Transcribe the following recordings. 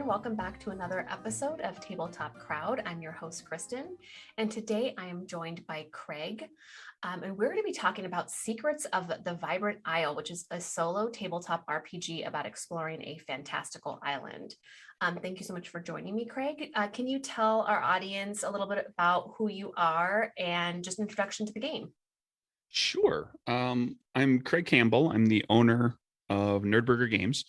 Welcome back to another episode of Tabletop Crowd. I'm your host, Kristin, and today I am joined by Craig, and we're going to be talking about Secrets of the Vibrant Isle, which is a solo tabletop RPG about exploring a fantastical island. Thank you so much for joining me, Craig. Can you tell our audience a little bit about who you are and just an introduction to the game? Sure. I'm Craig Campbell. I'm the owner of Nerdburger Games.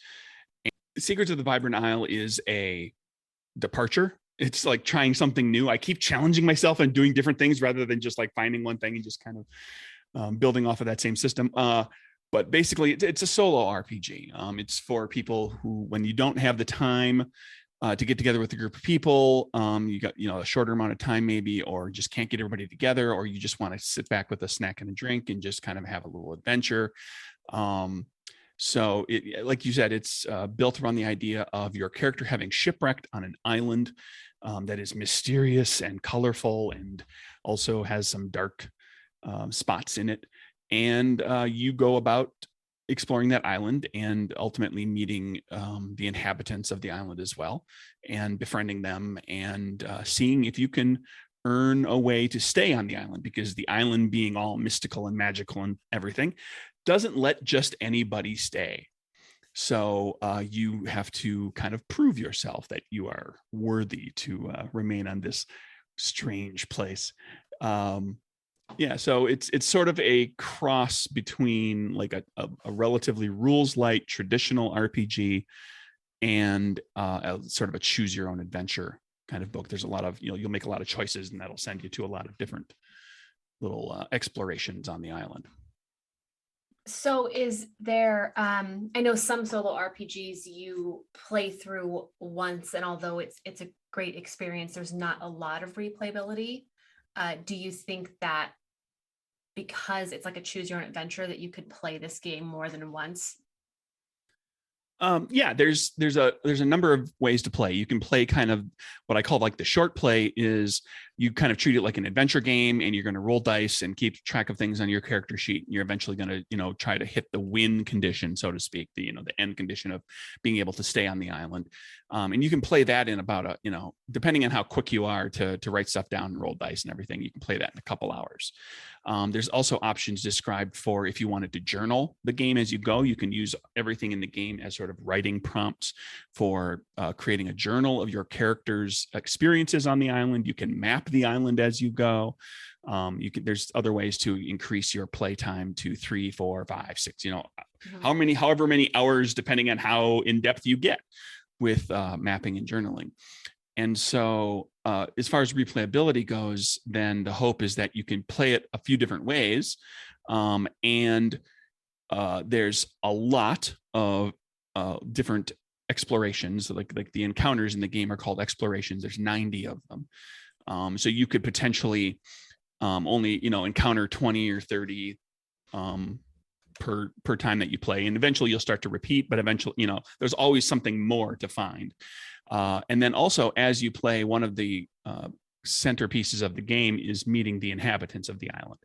Secrets of the Vibrant Isle is a departure. It's like trying something new. I keep challenging myself and doing different things rather than just like finding one thing and just kind of building off of that same system. But basically, it's a solo RPG. It's for people who, when you don't have the time to get together with a group of people, you got a shorter amount of time maybe, or just can't get everybody together, or you just want to sit back with a snack and a drink and just kind of have a little adventure. So like you said, it's built around the idea of your character having shipwrecked on an island that is mysterious and colorful and also has some dark spots in it. And you go about exploring that island and ultimately meeting the inhabitants of the island as well, and befriending them and seeing if you can earn a way to stay on the island, because the island, being all mystical and magical and everything, doesn't let just anybody stay. So you have to kind of prove yourself that you are worthy to remain on this strange place. So it's sort of a cross between like a relatively rules light traditional RPG and a sort of a choose your own adventure kind of book. There's a lot of, you'll make a lot of choices, and that'll send you to a lot of different little explorations on the island. So is there, I know some solo RPGs you play through once, and although it's a great experience, there's not a lot of replayability. Do you think that because it's like a choose your own adventure that you could play this game more than once? There's a number of ways to play. You can play kind of what I call like the short play, is you kind of treat it like an adventure game, and you're going to roll dice and keep track of things on your character sheet. And you're eventually going to, try to hit the win condition, so to speak, the end condition of being able to stay on the island. And you can play that in about depending on how quick you are to write stuff down and roll dice and everything, you can play that in a couple hours. There's also options described for if you wanted to journal the game as you go. You can use everything in the game as sort of writing prompts for creating a journal of your character's experiences on the island. You can map the island as you go. There's other ways to increase your play time to 3, 4, 5, 6, however many hours, depending on how in depth you get with mapping and journaling. And so as far as replayability goes, then the hope is that you can play it a few different ways. And there's a lot of different explorations, like the encounters in the game are called explorations. There's 90 of them. So you could potentially only, encounter 20 or 30 per time that you play. And eventually you'll start to repeat, but eventually, there's always something more to find. And then also, as you play, one of the centerpieces of the game is meeting the inhabitants of the island.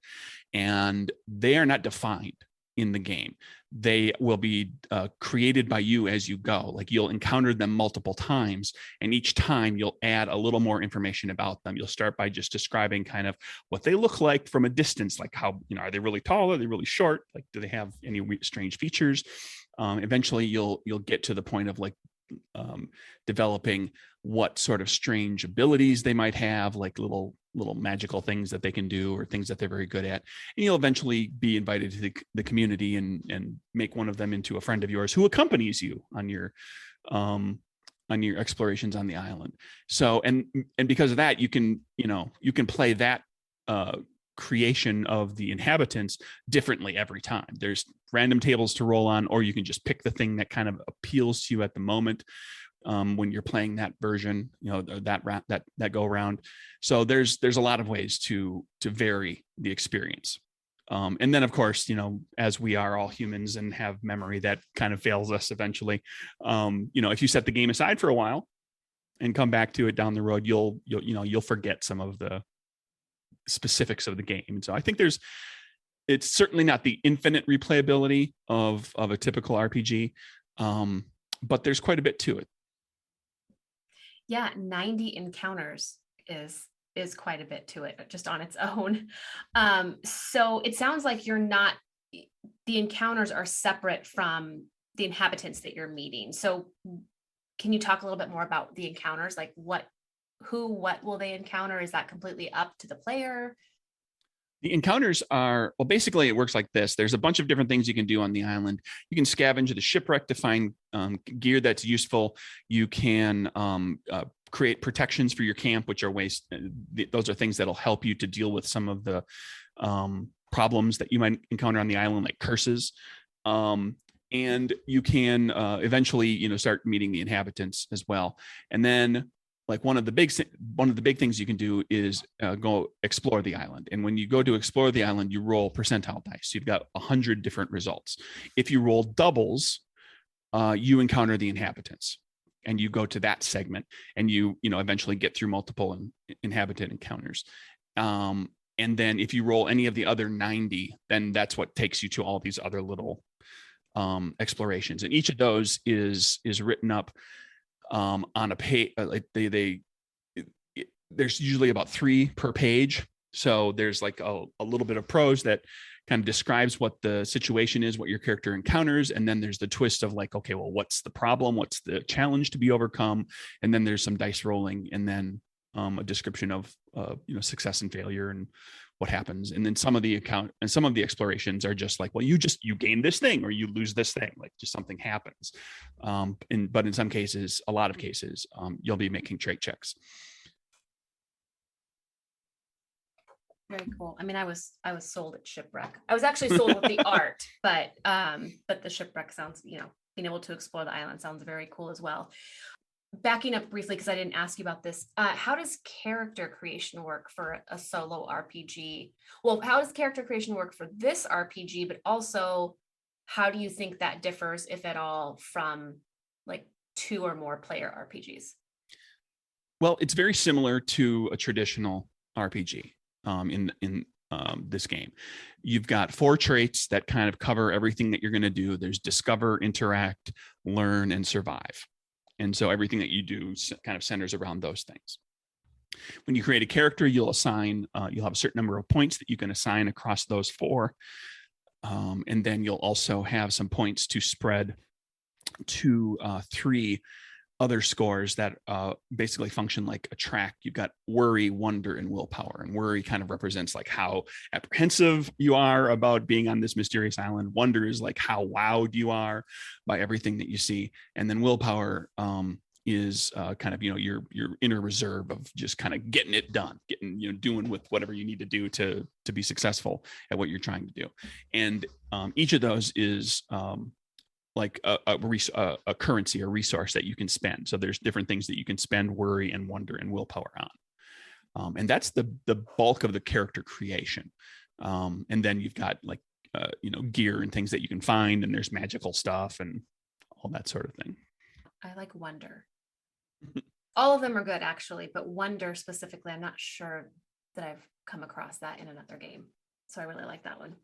And they are not defined in the game. They will be created by you as you go. Like, you'll encounter them multiple times, and each time you'll add a little more information about them. You'll start by just describing kind of what they look like from a distance, like how, are they really tall? Are they really short? Like, do they have any strange features? Eventually you'll get to the point of like developing what sort of strange abilities they might have, like little magical things that they can do, or things that they're very good at. And you'll eventually be invited to the community and make one of them into a friend of yours who accompanies you on your explorations on the island. So, and because of that, you can play that creation of the inhabitants differently every time. There's random tables to roll on, or you can just pick the thing that kind of appeals to you at the moment when you're playing that version, that go around. So there's a lot of ways to vary the experience. And then, of course, as we are all humans and have memory that kind of fails us eventually, if you set the game aside for a while and come back to it down the road, you'll forget some of the specifics of the game. And so I think it's certainly not the infinite replayability of a typical RPG, but there's quite a bit to it. Yeah, 90 encounters is quite a bit to it just on its own. So it sounds like the encounters are separate from the inhabitants that you're meeting. So can you talk a little bit more about the encounters? Like what will they encounter? Is that completely up to the player? The encounters are, well, basically it works like this. There's a bunch of different things you can do on the island. You can scavenge the shipwreck to find gear that's useful. You can create protections for your camp, which are ways, those are things that'll help you to deal with some of the problems that you might encounter on the island, like curses. And you can eventually, start meeting the inhabitants as well. And then, like one of the big things you can do is go explore the island. And when you go to explore the island, you roll percentile dice. You've got 100 different results. If you roll doubles, you encounter the inhabitants, and you go to that segment, and you eventually get through multiple inhabitant encounters. And then if you roll any of the other 90, then that's what takes you to all these other little explorations. And each of those is written up on a page. There's usually about 3 per page. So there's like a little bit of prose that kind of describes what the situation is, what your character encounters. And then there's the twist of like, okay, well, what's the problem? What's the challenge to be overcome? And then there's some dice rolling, and then a description of success and failure and what happens. And then some of the explorations are just like, well, you gain this thing or you lose this thing, like just something happens. But in some cases, a lot of cases, you'll be making trait checks. Very cool. I mean, I was sold at shipwreck. I was actually sold with the art, but the shipwreck sounds, being able to explore the island sounds very cool as well. Backing up briefly, because I didn't ask you about this, how does character creation work for a solo RPG? Well, how does character creation work for this RPG, but also how do you think that differs, if at all, from like 2 or more player RPGs? Well, it's very similar to a traditional RPG in this game. You've got 4 traits that kind of cover everything that you're going to do. There's discover, interact, learn, and survive. And so everything that you do kind of centers around those things. When you create a character, you'll have a certain number of points that you can assign across those 4. And then you'll also have some points to spread to 3 other scores that basically function like a track. You've got worry, wonder, and willpower. And worry kind of represents like how apprehensive you are about being on this mysterious island. Wonder is like how wowed you are by everything that you see. And then willpower is kind of, your inner reserve of just kind of getting it done, doing with whatever you need to do to be successful at what you're trying to do. And each of those is like a currency or resource that you can spend. So there's different things that you can spend worry and wonder and willpower on. And that's the bulk of the character creation. And then you've got like, gear and things that you can find, and there's magical stuff and all that sort of thing. I like wonder. All of them are good, actually, but wonder specifically, I'm not sure that I've come across that in another game. So I really like that one.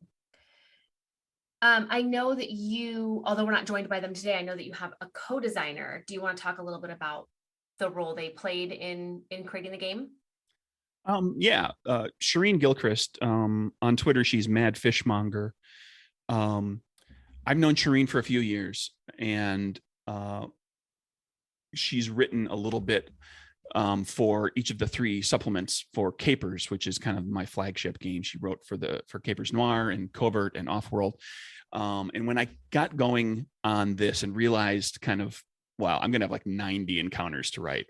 I know that you, although we're not joined by them today, I know that you have a co-designer. Do you want to talk a little bit about the role they played in creating the game? Shireen Gilchrist, on Twitter, she's Mad Fishmonger. I've known Shireen for a few years, and she's written a little bit for each of the 3 supplements for Capers, which is kind of my flagship game. She wrote for Capers Noir and Covert and Offworld. And when I got going on this and realized kind of, wow, I'm going to have like 90 encounters to write.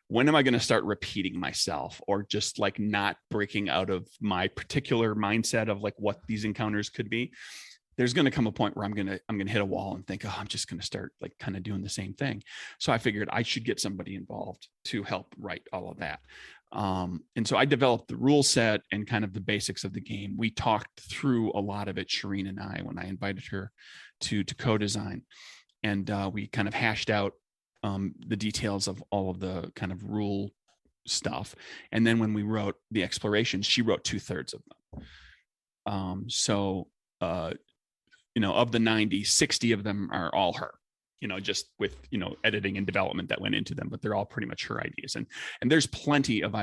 When am I going to start repeating myself, or just like not breaking out of my particular mindset of like what these encounters could be? There's going to come a point where I'm going to hit a wall and think, oh, I'm just going to start like kind of doing the same thing. So I figured I should get somebody involved to help write all of that. And so I developed the rule set and kind of the basics of the game. We talked through a lot of it, Shireen and I, when I invited her to co-design, and we kind of hashed out the details of all of the kind of rule stuff. And then when we wrote the explorations, she wrote 2/3 of them. Of the 90, 60 of them are all her, just with, editing and development that went into them, but they're all pretty much her ideas. And there's plenty of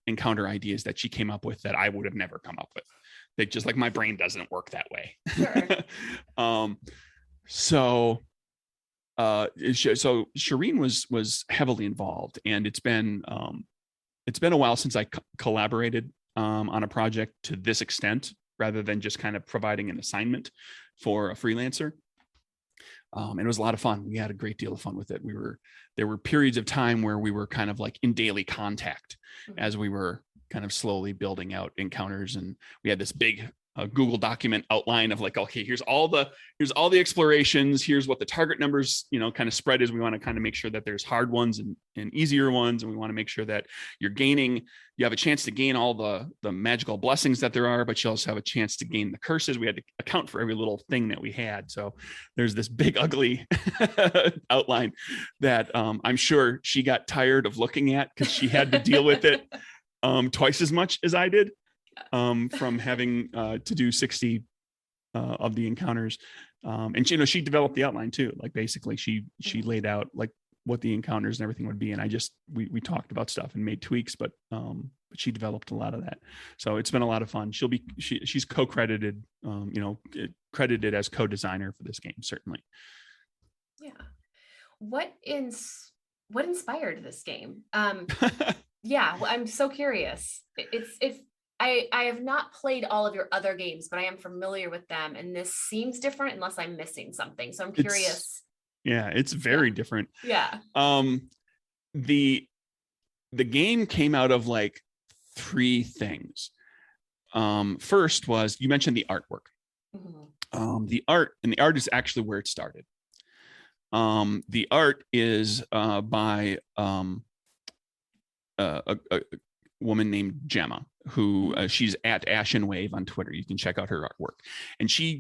encounter ideas that she came up with that I would have never come up with. They just, like, my brain doesn't work that way. Sure. So Shireen was heavily involved, and it's been a while since I collaborated on a project to this extent, rather than just kind of providing an assignment for a freelancer. And it was a lot of fun. We had a great deal of fun with it. There were periods of time where we were kind of like in daily contact as we were kind of slowly building out encounters. And we had this big Google document outline of like, okay, here's all the explorations. Here's what the target numbers, kind of spread is. We want to kind of make sure that there's hard ones and easier ones. And we want to make sure that you have a chance to gain all the magical blessings that there are, but you also have a chance to gain the curses. We had to account for every little thing that we had. So there's this big, ugly outline that I'm sure she got tired of looking at, because she had to deal with it twice as much as I did. From having to do 60 of the encounters, and she developed the outline too. Like, basically, she laid out like what the encounters and everything would be, and we talked about stuff and made tweaks, but she developed a lot of that. So it's been a lot of fun. She's co-credited, credited as co-designer for this game, certainly. Yeah. What inspired this game? Yeah, well, I'm so curious. I have not played all of your other games, but I am familiar with them, and this seems different unless I'm missing something. So I'm curious. It's very different. Yeah. The game came out of like three things. First was, you mentioned the artwork. Mm-hmm. The art is actually where it started. The art is by a woman named Gemma, who she's at Ashen Wave on Twitter. You can check out her artwork. And she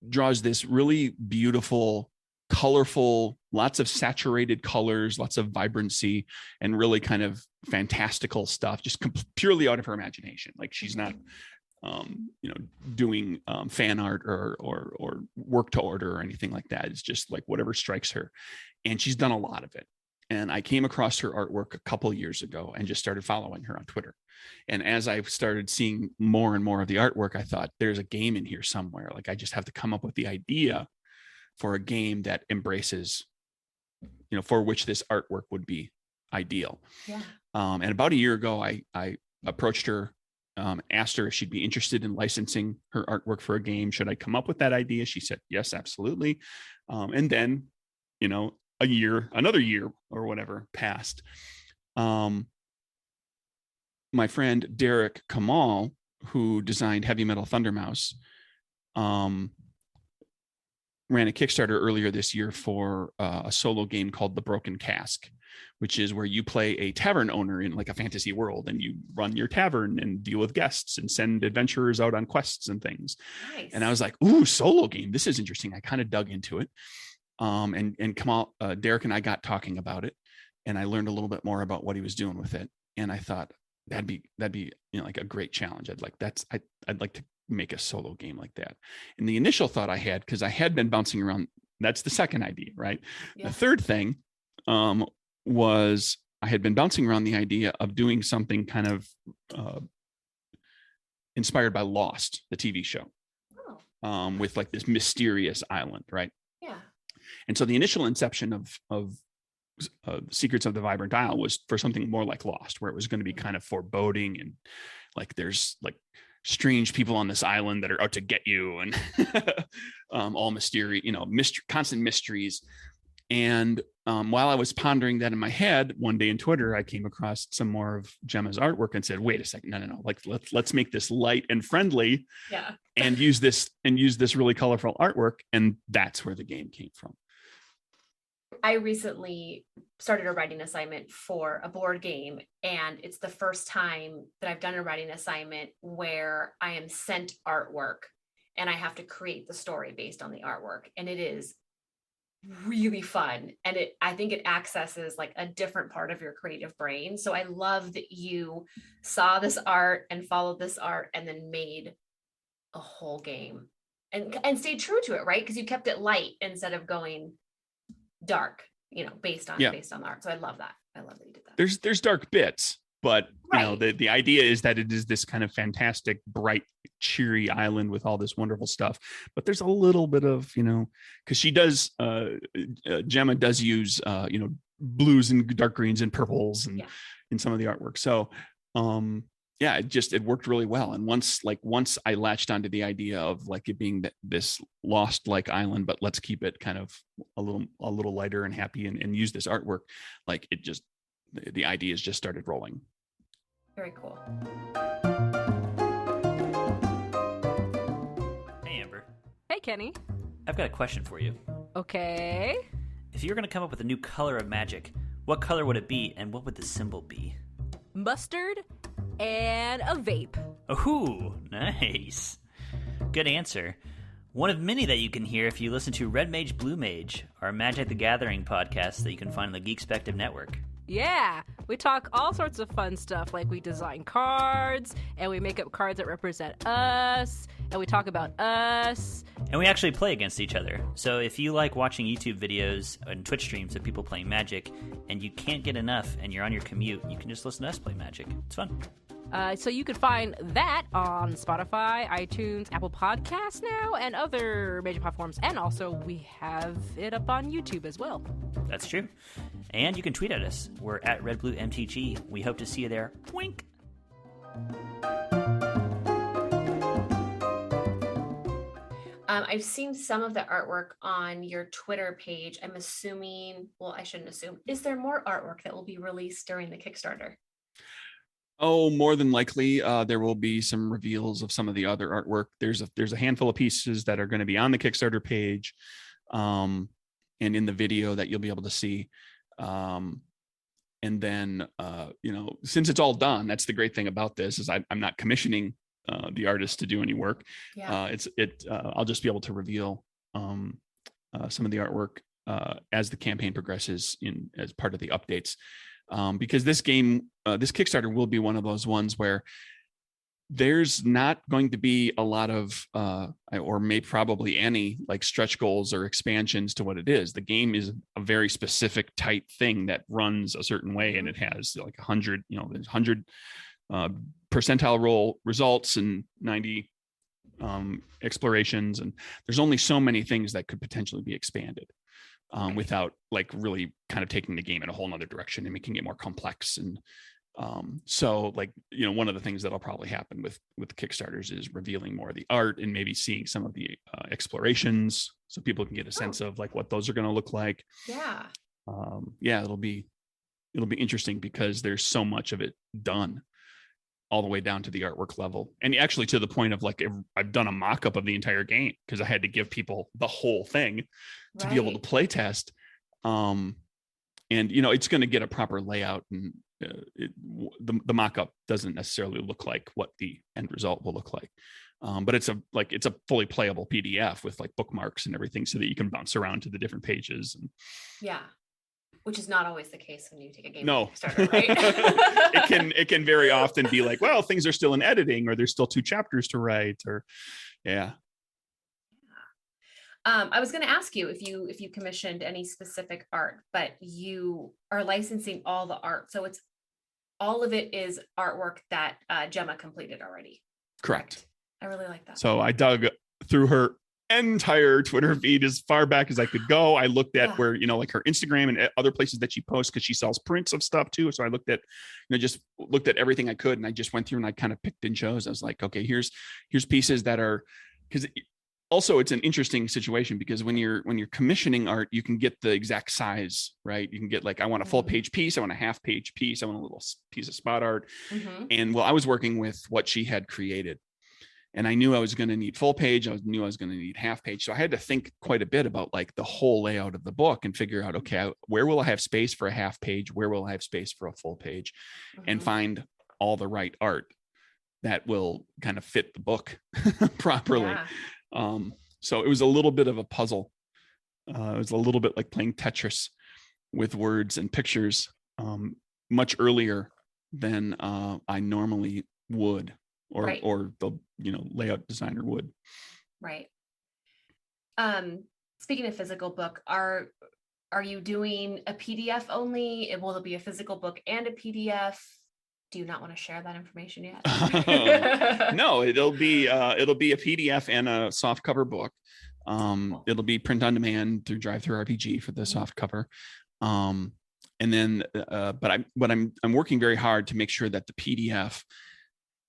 draws this really beautiful, colorful, lots of saturated colors, lots of vibrancy, and really kind of fantastical stuff, just purely out of her imagination. Like, she's not doing fan art or work to order or anything like that. It's just like whatever strikes her. And she's done a lot of it. And I came across her artwork a couple of years ago and just started following her on Twitter. And as I started seeing more and more of the artwork, I thought, there's a game in here somewhere. Like, I just have to come up with the idea for a game that embraces, for which this artwork would be ideal. Yeah. And about a year ago, I approached her, asked her if she'd be interested in licensing her artwork for a game. Should I come up with that idea? She said, yes, absolutely. And then, another year or whatever passed. My friend Derek Kamal, who designed Heavy Metal Thunder Mouse, ran a Kickstarter earlier this year for a solo game called The Broken Cask, which is where you play a tavern owner in like a fantasy world, and you run your tavern and deal with guests and send adventurers out on quests and things. Nice. And I was like, ooh, solo game. This is interesting. I kind of dug into it. And Kamal, Derek and I got talking about it, and I learned a little bit more about what he was doing with it. And I thought that'd be like a great challenge. I'd like to make a solo game like that. And the initial thought I had, because I had been bouncing around, that's the second idea, right? Yeah. The third thing was I had been bouncing around the idea of doing something kind of inspired by Lost, the TV show, with like this mysterious island, right? Yeah. And so the initial inception of Secrets of the Vibrant Isle was for something more like Lost, where it was going to be kind of foreboding, and like there's like strange people on this island that are out to get you, and all mystery, constant mysteries. And while I was pondering that in my head, one day in Twitter, I came across some more of Gemma's artwork and said, wait a second, no. Like, let's make this light and friendly, yeah, and use this really colorful artwork. And that's where the game came from. I recently started a writing assignment for a board game, and it's the first time that I've done a writing assignment where I am sent artwork and I have to create the story based on the artwork. And it is really fun. And I think it accesses like a different part of your creative brain. So I love that you saw this art and followed this art and then made a whole game and stayed true to it, right? Because you kept it light instead of going dark, based on the art. So I love that. I love that you did that. There's dark bits, but the idea is that it is this kind of fantastic, bright, cheery island with all this wonderful stuff. But there's a little bit of, because she does, Gemma does use, blues and dark greens and purples and in some of the artwork. So, it worked really well. And once I latched onto the idea of like it being this lost like island, but let's keep it kind of a little lighter and happy and use this artwork, like it just, the ideas just started rolling. Very cool. Hey, Amber. Hey, Kenny. I've got a question for you. Okay. If you were going to come up with a new color of magic, what color would it be and what would the symbol be? Mustard and a vape. Ooh, nice. Good answer. One of many that you can hear if you listen to Red Mage, Blue Mage, our Magic the Gathering podcast that you can find on the Geekspective Network. Yeah, we talk all sorts of fun stuff, like we design cards, and we make up cards that represent us, and we talk about us. And we actually play against each other. So if you like watching YouTube videos and Twitch streams of people playing Magic, and you can't get enough and you're on your commute, you can just listen to us play Magic. It's fun. So you can find that on Spotify, iTunes, Apple Podcasts now, and other major platforms. And also, we have it up on YouTube as well. That's true. And you can tweet at us. We're at RedBlueMTG. We hope to see you there. Wink! I've seen some of the artwork on your Twitter page. I'm assuming, well, I shouldn't assume. Is there more artwork that will be released during the Kickstarter? Oh, more than likely, there will be some reveals of some of the other artwork. There's a handful of pieces that are going to be on the Kickstarter page, and in the video that you'll be able to see. And then, since it's all done, that's the great thing about this is I'm not commissioning the artist to do any work. Yeah. I'll just be able to reveal some of the artwork as the campaign progresses as part of the updates. Because this game, this Kickstarter will be one of those ones where there's not going to be a lot of, or maybe probably any like stretch goals or expansions to what it is. The game is a very specific, tight thing that runs a certain way, and it has like 100, there's 100 percentile roll results and 90 explorations, and there's only so many things that could potentially be expanded. Without like really kind of taking the game in a whole nother direction and making it more complex. And so like, one of the things that'll probably happen with Kickstarters is revealing more of the art and maybe seeing some of the explorations so people can get a sense of like what those are going to look like. Yeah. It'll be interesting because there's so much of it done all the way down to the artwork level. And actually to the point of like, I've done a mock-up of the entire game because I had to give people the whole thing to be able to play test. And, it's going to get a proper layout, and the mock-up doesn't necessarily look like what the end result will look like. But it's a fully playable PDF with like bookmarks and everything so that you can bounce around to the different pages. And yeah. Which is not always the case when you take a game no. Kickstarter, right? it can very often be like, well, things are still in editing, or there's still 2 chapters to write, or yeah. I was going to ask you if you commissioned any specific art, but you are licensing all the art, so it's all of it is artwork that Gemma completed already. Correct. I really like that. So I dug through her entire Twitter feed as far back as I could go. I looked at where, like her Instagram and other places that she posts, because she sells prints of stuff too. So I looked at, just looked at everything I could, and I just went through and I kind of picked and chose. I was like, okay, here's pieces that are, because also it's an interesting situation, because when you're commissioning art, you can get the exact size, right? You can get like, I want a full page piece, I want a half page piece, I want a little piece of spot art. Mm-hmm. And I was working with what she had created. And I knew I was going to need full page. I knew I was going to need half page. So I had to think quite a bit about like the whole layout of the book and figure out, okay, where will I have space for a half page? Where will I have space for a full page? And find all the right art that will kind of fit the book properly. Yeah. So it was a little bit of a puzzle It was a little bit like playing Tetris with words and pictures, much earlier than I normally would, or the layout designer would. Right. Speaking of physical book, are you doing a PDF only? Will there be a physical book and a PDF? Do you not want to share that information yet? No, it'll be a PDF and a soft cover book. It'll be print on demand through Drive-Thru RPG for the soft cover. And then, but I'm working very hard to make sure that the PDF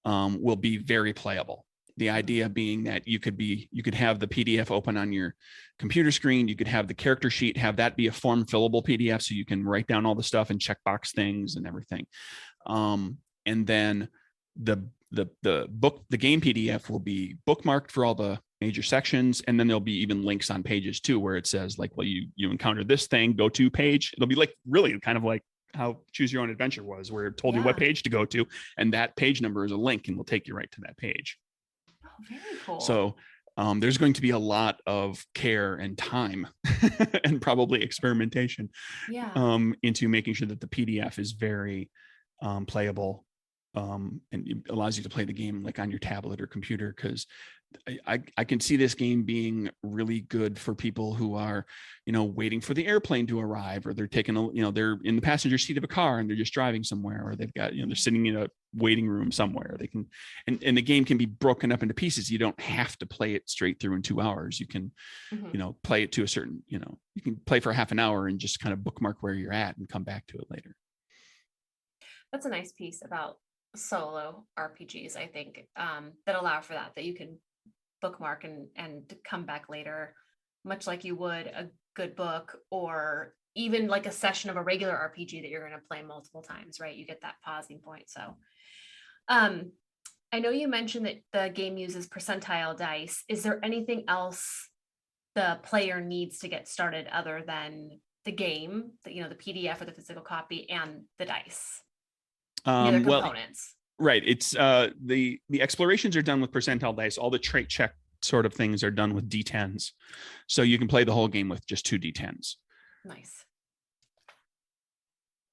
will be very playable. The idea being that you could have the PDF open on your computer screen. You could have the character sheet, have that be a form fillable PDF, so you can write down all the stuff and checkbox things and everything. And then the game PDF will be bookmarked for all the major sections, and then there'll be even links on pages too, where it says like, well, you encountered this thing, go to page. It'll be like really kind of like how Choose Your Own Adventure was, where it told you what page to go to, and that page number is a link and will take you right to that page. Oh, very cool. So there's going to be a lot of care and time and probably experimentation into making sure that the PDF is very playable, and it allows you to play the game like on your tablet or computer, because I can see this game being really good for people who are, waiting for the airplane to arrive, or they're taking they're in the passenger seat of a car and they're just driving somewhere, or they've got, they're sitting in a waiting room somewhere. They can, and the game can be broken up into pieces. You don't have to play it straight through in 2 hours. You can, play it to a certain, you can play for half an hour and just kind of bookmark where you're at and come back to it later. That's a nice piece about solo RPGs, I think, that allow for that you can bookmark and come back later, much like you would a good book, or even like a session of a regular RPG that you're going to play multiple times, right? You get that pausing point. So I know you mentioned that the game uses percentile dice. Is there anything else the player needs to get started other than the game, the PDF or the physical copy and the dice? The other components. Right. It's the explorations are done with percentile dice. All the trait check sort of things are done with D10s. So you can play the whole game with just 2 D10s. Nice.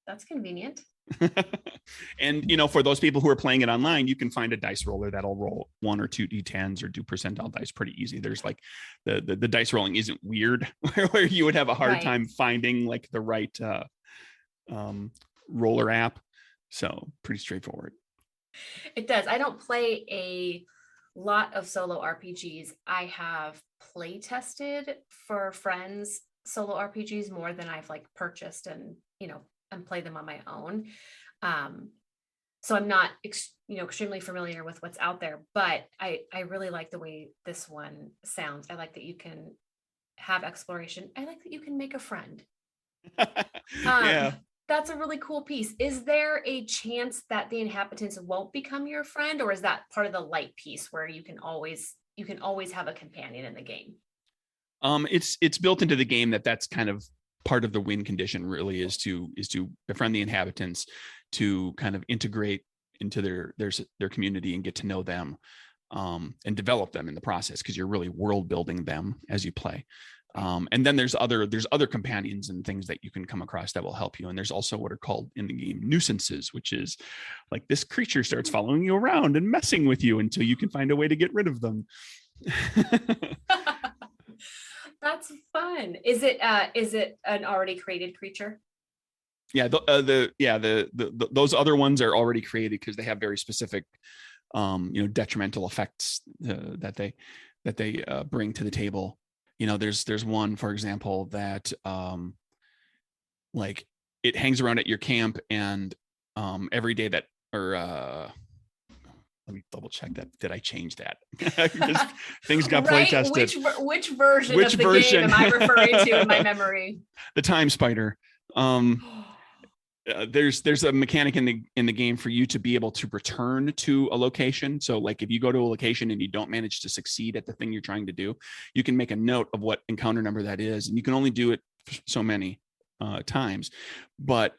That's convenient. And, for those people who are playing it online, you can find a dice roller that'll roll 1 or 2 D10s or do percentile dice pretty easy. There's like the dice rolling isn't weird where you would have a hard time finding like the right roller app. So pretty straightforward. It does. I don't play a lot of solo RPGs. I have play tested for friends solo RPGs more than I've like purchased and play them on my own. So I'm not extremely familiar with what's out there, but I really like the way this one sounds. I like that you can have exploration. I like that you can make a friend. Yeah. That's a really cool piece. Is there a chance that the inhabitants won't become your friend, or is that part of the light piece where you can always have a companion in the game? It's built into the game that's kind of part of the win condition, really, is to befriend the inhabitants, to kind of integrate into their community and get to know them, and develop them in the process, because you're really world building them as you play. And then there's other companions and things that you can come across that will help you. And there's also what are called in the game nuisances, which is like this creature starts following you around and messing with you until you can find a way to get rid of them. That's fun. Is it an already created creature? Yeah, those other ones are already created because they have very specific detrimental effects that they bring to the table. There's one, for example, that like it hangs around at your camp, and every day that, or let me double check that. Did I change that? Things got play tested. Which version of the game am I referring to in my memory? The time spider. There's a mechanic in the game for you to be able to return to a location. So like if you go to a location and you don't manage to succeed at the thing you're trying to do, you can make a note of what encounter number that is, and you can only do it so many times. But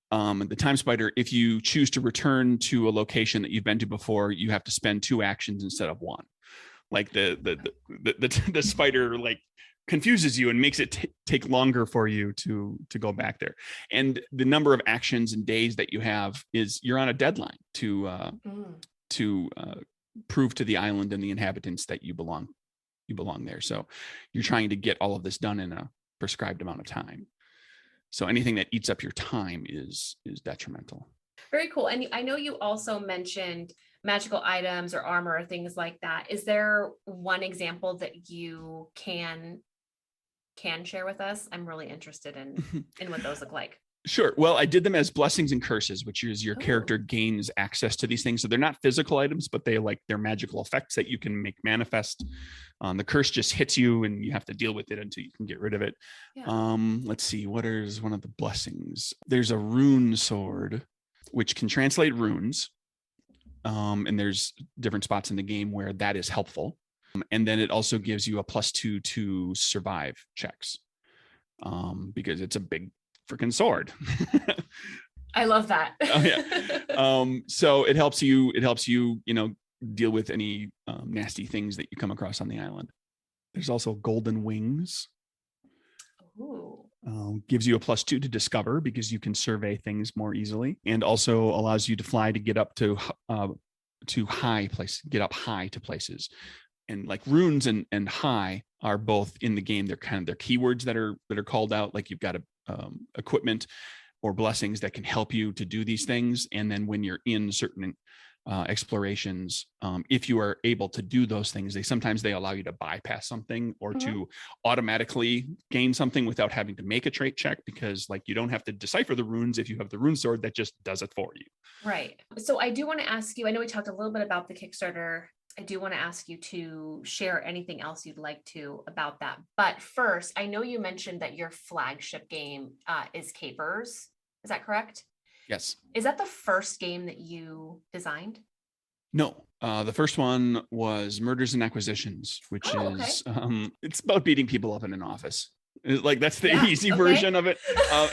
the time spider, if you choose to return to a location that you've been to before, you have to spend 2 actions instead of 1. Like the spider like confuses you and makes it take longer for you to go back there. And the number of actions and days that you have is you're on a deadline to prove to the island and the inhabitants that you belong there. So you're trying to get all of this done in a prescribed amount of time. So anything that eats up your time is detrimental. Very cool. And I know you also mentioned magical items or armor or things like that. Is there one example that you can share with us? I'm really interested in what those look like. Sure. Well, I did them as blessings and curses, which is your character gains access to these things. So they're not physical items, but they're magical effects that you can make manifest. The curse just hits you and you have to deal with it until you can get rid of it. Yeah. Let's see. What is one of the blessings? There's a Rune Sword, which can translate runes. And there's different spots in the game where that is helpful. And then it also gives you a +2 to survive checks because it's a big freaking sword. I love that. Oh, yeah. So it helps you, deal with any nasty things that you come across on the island. There's also golden wings. Ooh. Gives you a +2 to discover because you can survey things more easily, and also allows you to fly to get up to high place, get up high to places. And like runes and high are both in the game. They're keywords that are called out. Like you've got equipment or blessings that can help you to do these things. And then when you're in certain explorations, if you are able to do those things, they allow you to bypass something or to automatically gain something without having to make a trait check, because like you don't have to decipher the runes if you have the rune sword that just does it for you. Right. So I do want to ask you, I know we talked a little bit about the Kickstarter. I do want to ask you to share anything else you'd like to about that. But first, I know you mentioned that your flagship game is Capers. Is that correct? Yes. Is that the first game that you designed? No. The first one was Murders and Acquisitions, which is it's about beating people up in an office. Like that's the easy version of it.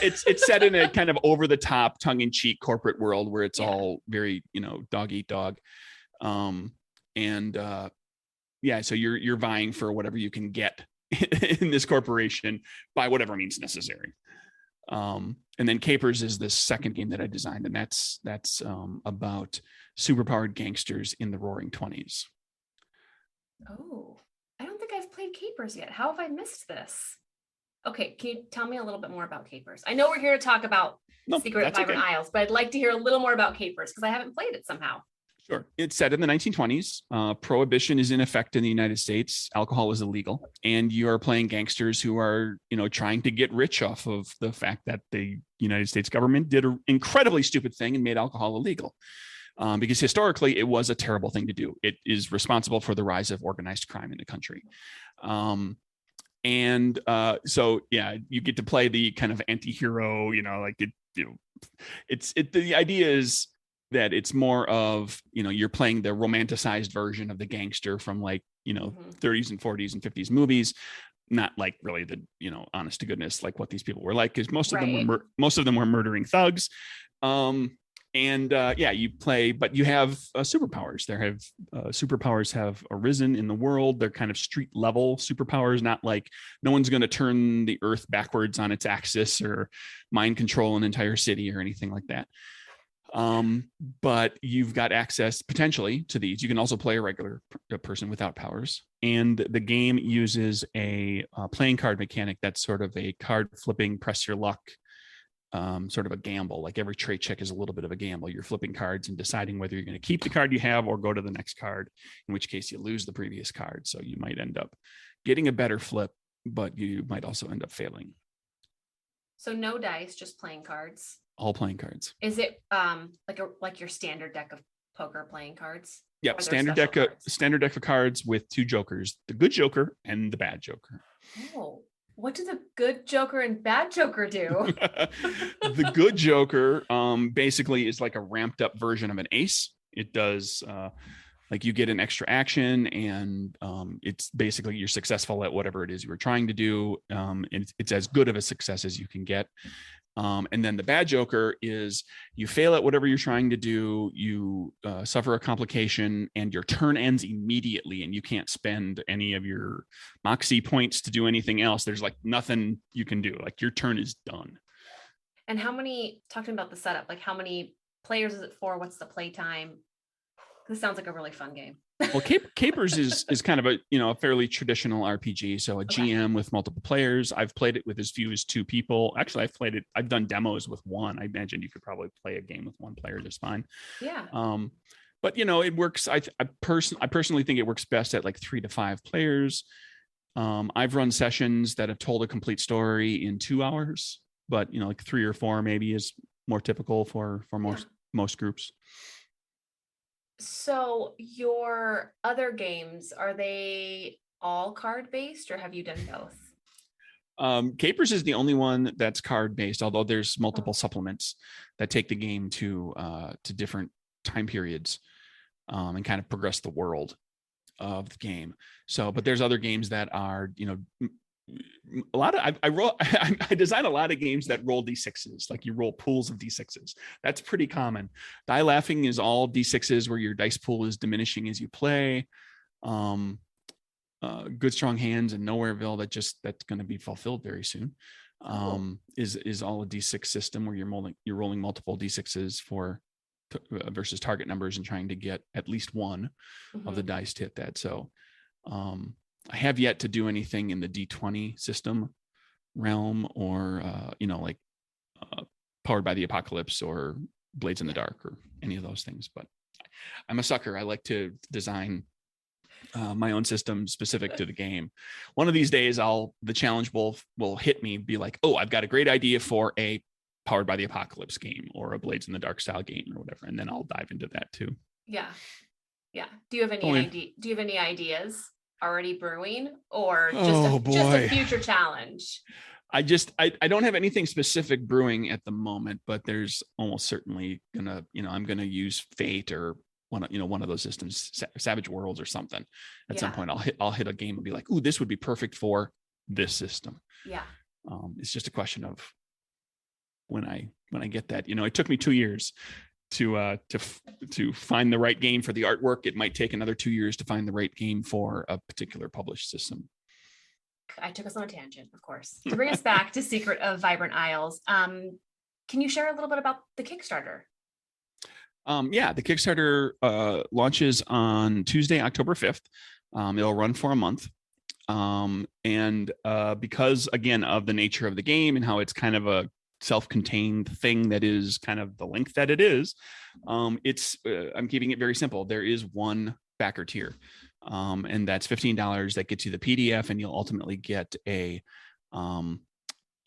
It's set in a kind of over the top, tongue in cheek corporate world where it's all very, dog eat dog. So you're vying for whatever you can get in this corporation by whatever means necessary. And then Capers is the second game that I designed, and that's about superpowered gangsters in the Roaring 20s. Oh, I don't think I've played Capers yet. How have I missed this? Okay, can you tell me a little bit more about Capers? I know we're here to talk about Secret Vibrant Isles, but I'd like to hear a little more about Capers because I haven't played it somehow. Sure. It's set in the 1920s. Prohibition is in effect in the United States. Alcohol is illegal. And you are playing gangsters who are, trying to get rich off of the fact that the United States government did an incredibly stupid thing and made alcohol illegal. Because historically, it was a terrible thing to do. It is responsible for the rise of organized crime in the country. So you get to play the kind of anti-hero, the idea is that it's more of, you're playing the romanticized version of the gangster from 30s and 40s and 50s movies, not like really the, honest to goodness, like what these people were like, because most of them were murdering thugs. You play, but you have superpowers. Superpowers have arisen in the world. They're kind of street level superpowers, not like no one's going to turn the earth backwards on its axis or mind control an entire city or anything like that. But you've got access potentially to these. You can also play a regular person without powers. And the game uses a playing card mechanic that's sort of a card flipping, press your luck, sort of a gamble. Like every trait check is a little bit of a gamble. You're flipping cards and deciding whether you're going to keep the card you have or go to the next card, in which case you lose the previous card. So you might end up getting a better flip, but you might also end up failing. So no dice, just playing cards. All playing cards. Is it like your standard deck of poker playing cards? Yep, standard deck of cards with two jokers, the good joker and the bad joker. Oh, what do the good joker and bad joker do? The good joker basically is like a ramped up version of an ace. It does you get an extra action, and it's basically you're successful at whatever it is you were trying to do. And it's as good of a success as you can get. And then the bad joker is you fail at whatever you're trying to do, you suffer a complication, and your turn ends immediately, and you can't spend any of your moxie points to do anything else. There's like nothing you can do. Like your turn is done. And talking about the setup, like how many players is it for? What's the play time? This sounds like a really fun game. Well, Capers is kind of a fairly traditional RPG. So a GM with multiple players. I've played it with as few as 2 people. Actually, I've done demos with 1. I imagine you could probably play a game with 1 player just fine. Yeah. But it works. I personally think it works best at like 3 to 5 players. I've run sessions that have told a complete story in 2 hours, but like 3 or 4 maybe is more typical for most groups. So your other games, are they all card based, or have you done both? Capers is the only one that's card based, although there's multiple supplements that take the game to different time periods and kind of progress the world of the game. So, but there's other games that are, a lot of I design a lot of games that roll d6s, like you roll pools of d6s. That's pretty common. Die Laughing is all d6s where your dice pool is diminishing as you play. Good Strong Hands and Nowhereville, that's going to be fulfilled very soon. Is all a d6 system where you're rolling multiple d6s for versus target numbers and trying to get at least one of the dice to hit that. So I have yet to do anything in the D20 system realm or, Powered by the Apocalypse or Blades in the Dark or any of those things. But I'm a sucker. I like to design my own system specific to the game. One of these days, the challenge will hit me, be like, oh, I've got a great idea for a Powered by the Apocalypse game or a Blades in the Dark style game or whatever. And then I'll dive into that too. Yeah. Yeah. Do you have any ideas already brewing, or just a future challenge? I don't have anything specific brewing at the moment, but there's almost certainly I'm gonna use Fate or one of those systems, Savage Worlds or something. At some point I'll hit a game and be like, ooh, this would be perfect for this system. Yeah. It's just a question of when I get that. It took me 2 years to find the right game for the artwork. It might take another 2 years to find the right game for a particular published system. I took us on a tangent, of course, to bring us back to Secret of Vibrant Isles. Can you share a little bit about the Kickstarter? The Kickstarter launches on Tuesday, October 5th. It'll run for a month. And because, again, of the nature of the game and how it's kind of a self-contained thing that is kind of the length that it is, I'm keeping it very simple. There is one backer tier, and that's $15. That gets you the PDF, and you'll ultimately get a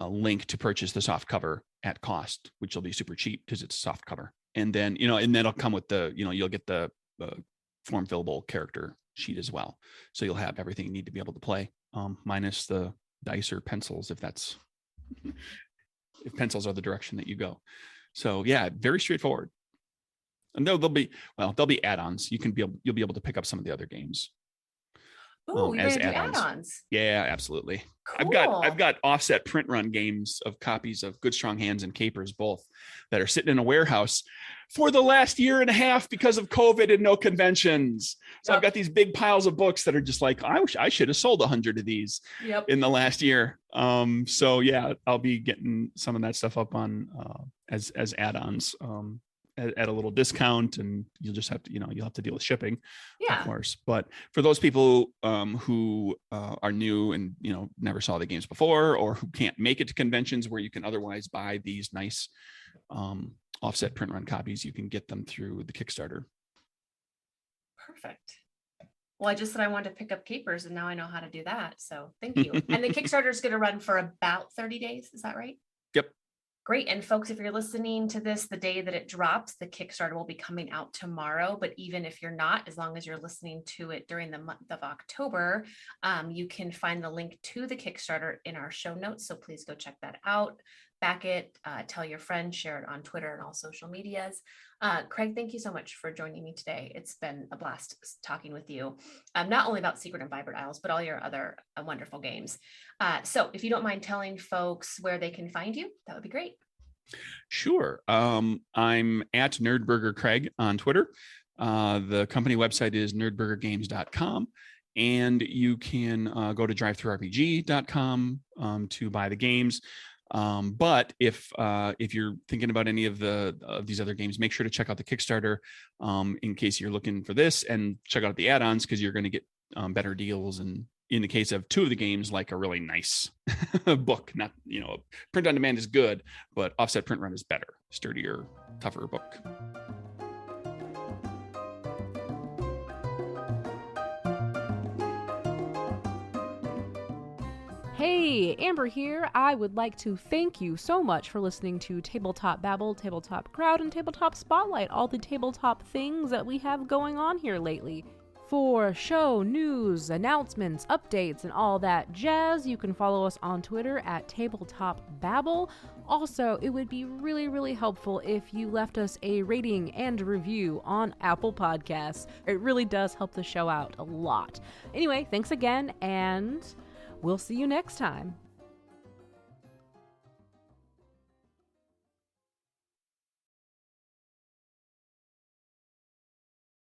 link to purchase the soft cover at cost, which will be super cheap because it's a soft cover. And then and that'll come with the you'll get the form fillable character sheet as well, so you'll have everything you need to be able to play, minus the dice or pencils if pencils are the direction that you go. So yeah, very straightforward. And there'll be add-ons. You'll be able to pick up some of the other games. Oh, you're gonna do add-ons. Yeah, absolutely. Cool. I've got offset print run games of copies of Good Strong Hands and Capers both that are sitting in a warehouse for the last year and a half because of COVID and no conventions. So I've got these big piles of books that are just like, I wish I should have sold 100 of these in the last year. So yeah, I'll be getting some of that stuff up on as add-ons at a little discount, and you'll just have to, you'll have to deal with shipping, of course. But for those people who are new and, never saw the games before, or who can't make it to conventions where you can otherwise buy these nice offset print run copies, you can get them through the Kickstarter. Perfect. Well, I just said I wanted to pick up Capers, and now I know how to do that. So thank you. And the Kickstarter is going to run for about 30 days. Is that right? Yep. Great. And folks, if you're listening to this the day that it drops, the Kickstarter will be coming out tomorrow. But even if you're not, as long as you're listening to it during the month of October, you can find the link to the Kickstarter in our show notes. So please go check that out. Back it, tell your friends, share it on Twitter and all social medias. Craig, thank you so much for joining me today. It's been a blast talking with you, not only about Secret and Vibrant Isles, but all your other wonderful games. So if you don't mind telling folks where they can find you, that would be great. Sure. I'm at Nerdburger Craig on Twitter. The company website is nerdburgergames.com. And you can go to drivethrurpg.com to buy the games. But if you're thinking about any of these other games, make sure to check out the Kickstarter in case you're looking for this, and check out the add-ons because you're going to get better deals. And in the case of two of the games, like a really nice book. Not, print on demand is good, but offset print run is better, sturdier, tougher book. Hey, Amber here. I would like to thank you so much for listening to Tabletop Babble, Tabletop Crowd, and Tabletop Spotlight, all the tabletop things that we have going on here lately. For show, news, announcements, updates, and all that jazz, you can follow us on Twitter at Tabletop Babble. Also, it would be really, really helpful if you left us a rating and review on Apple Podcasts. It really does help the show out a lot. Anyway, thanks again, and we'll see you next time.